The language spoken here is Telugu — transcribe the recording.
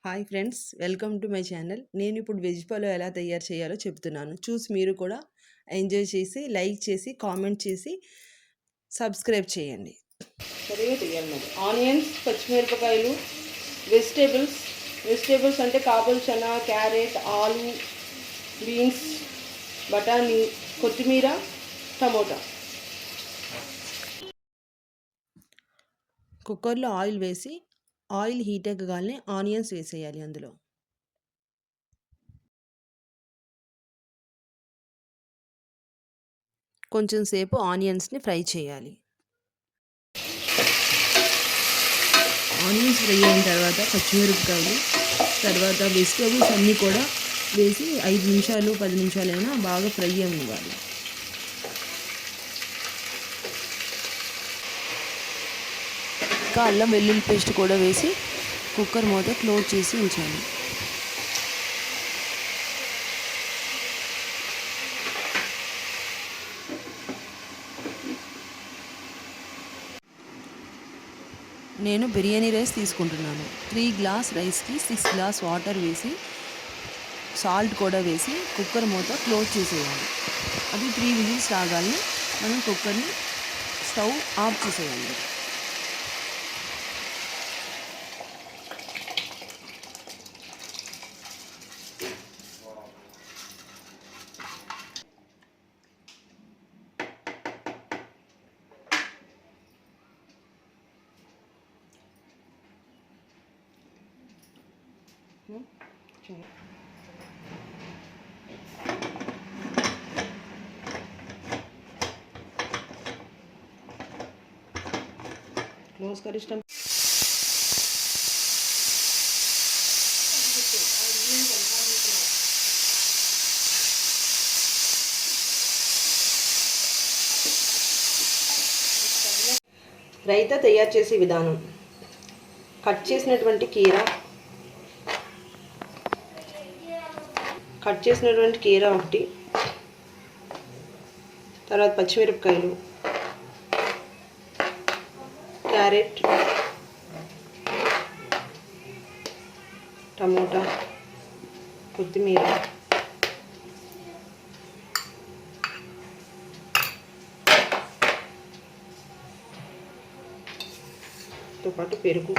Hi friends, welcome to my channel. నేను ఇప్పుడు వెజ్ పలావ్ ఎలా తయారు చేయాలో చెప్తున్నాను. చూసి మీరు కూడా ఎంజాయ్ చేసి, లైక్ చేసి, కామెంట్ చేసి, సబ్స్క్రైబ్ చేయండి. సరిగా తీయాలి మరి. ఆనియన్స్, పచ్చిమిరపకాయలు, వెజిటేబుల్స్ అంటే కాబుల్ చనా, క్యారెట్, ఆలు, బీన్స్, బఠానీ, కొత్తిమీర, టమోటా. కుక్కర్లో ఆయిల్ వేసి ఆయిల్ హీట్ ఎక్కగానే ఆనియన్స్ వేసేయాలి. అందులో కొంచెం సేపు ఆనియన్స్ని ఫ్రై చేయాలి. ఆనియన్స్ ఫ్రై అయిన తర్వాత పచ్చిమిరపకాయలు, తర్వాత వెజిటేబుల్స్ అన్నీ కూడా వేసి 5 నిమిషాలు 10 నిమిషాలైనా బాగా ఫ్రై అవ్వాలి. ఇంకా అల్లం వెల్లుల్లి పేస్ట్ కూడా వేసి కుక్కర్ మూత క్లోజ్ చేసి ఉంచాలి. నేను బిర్యానీ రైస్ తీసుకుంటున్నాను. 3 గ్లాస్ రైస్కి 6 గ్లాస్ వాటర్ వేసి సాల్ట్ కూడా వేసి కుక్కర్ మూత క్లోజ్ చేసేయాలి. అది 3 విజిల్స్ రాగానే మనం కుక్కర్ని స్టవ్ ఆఫ్ చేసేయాలి. क्लोज कर स्टम రైతా తయారు చేసే విధానం. కట్ చేసినటువంటి కీర ఒకటి, తర్వాత పచ్చిమిరపకాయలు, క్యారెట్, టమోటా, కొత్తిమీర, తో పాటు పెరుగు.